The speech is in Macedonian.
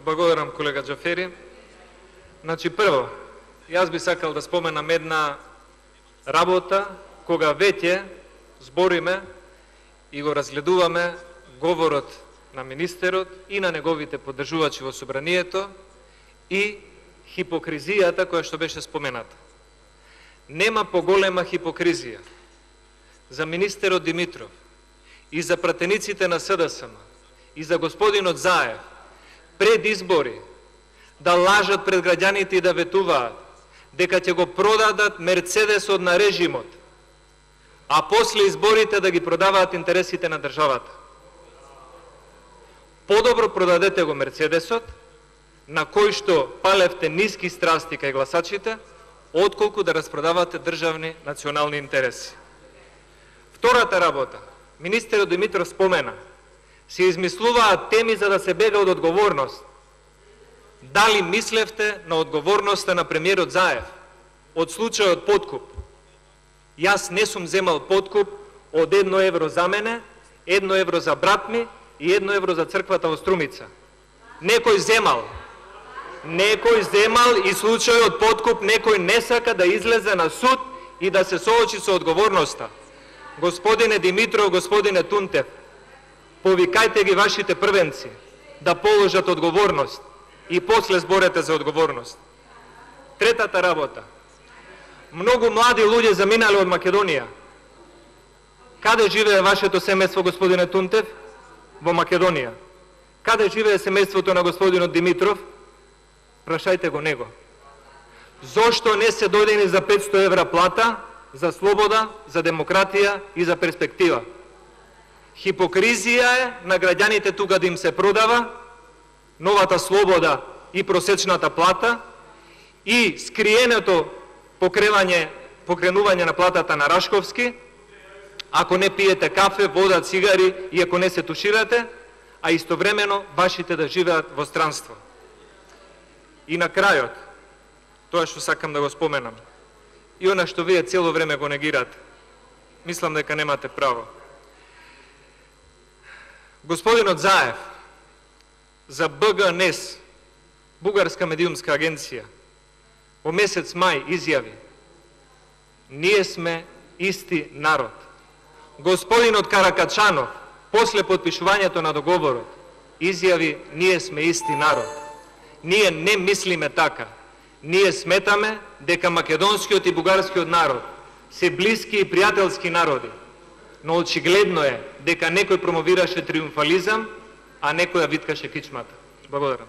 Благодарам, колега Джафери. Значи, прво, јас би сакал да споменам една работа кога веќе збориме и го разгледуваме говорот на министерот и на неговите поддржувачи во собранието и хипокризијата која што беше спомената. Нема поголема хипокризија за министерот Димитров и за пратениците на СДСМ и за господинот Заев пред избори да лажат пред граѓаните и да ветуваат дека ќе го продадат Мерцедесот на режимот, а после изборите да ги продаваат интересите на државата. Подобро продадете го Мерцедесот, на кој што палевте ниски страсти кај гласачите, отколку да распродавате државни национални интереси. Втората работа, министерот Димитров спомена, се измислуваат теми за да се бега од одговорност. Дали мислевте на одговорноста на премиерот Заев од случајот подкуп? Јас не сум земал подкуп од 1 евро за мене, 1 евро за брат ми и 1 евро за црквата во Струмица. Некој земал и случајот подкуп некој не сака да излезе на суд и да се соочи со одговорноста. Господине Димитров, господине Тунтев, повикајте ги вашите првенци да положат одговорност и после зборете за одговорност. Третата работа. Многу млади луѓе заминале од Македонија. Каде живее вашето семејство, господине Тунтев? Во Македонија. Каде живее семејството на господинот Димитров? Прашајте го него. Зошто не се дојдени за 500 евра плата, за слобода, за демократија и за перспектива? Хипокризија е на граѓаните тука да им се продава новата слобода и просечната плата и скриеното покренување на платата на Рашковски, ако не пиете кафе, вода, цигари и ако не се туширате, а истовремено вашите да живеат во странство. И на крајот, тоа што сакам да го споменам, и она што вие цело време го негирате, мислам дека немате право. Господинот Заев за БГНЕС, Бугарска медиумска агенција, во месец мај изјави: ние сме исти народ. Господинот Каракачанов, после подпишувањето на договорот, изјави: ние сме исти народ. Ние не мислиме така. Ние сметаме дека македонскиот и бугарскиот народ се блиски и пријателски народи, но очигледно е дека некој промовираше триумфализам, а некој ја виткаше кичмата. Благодарам.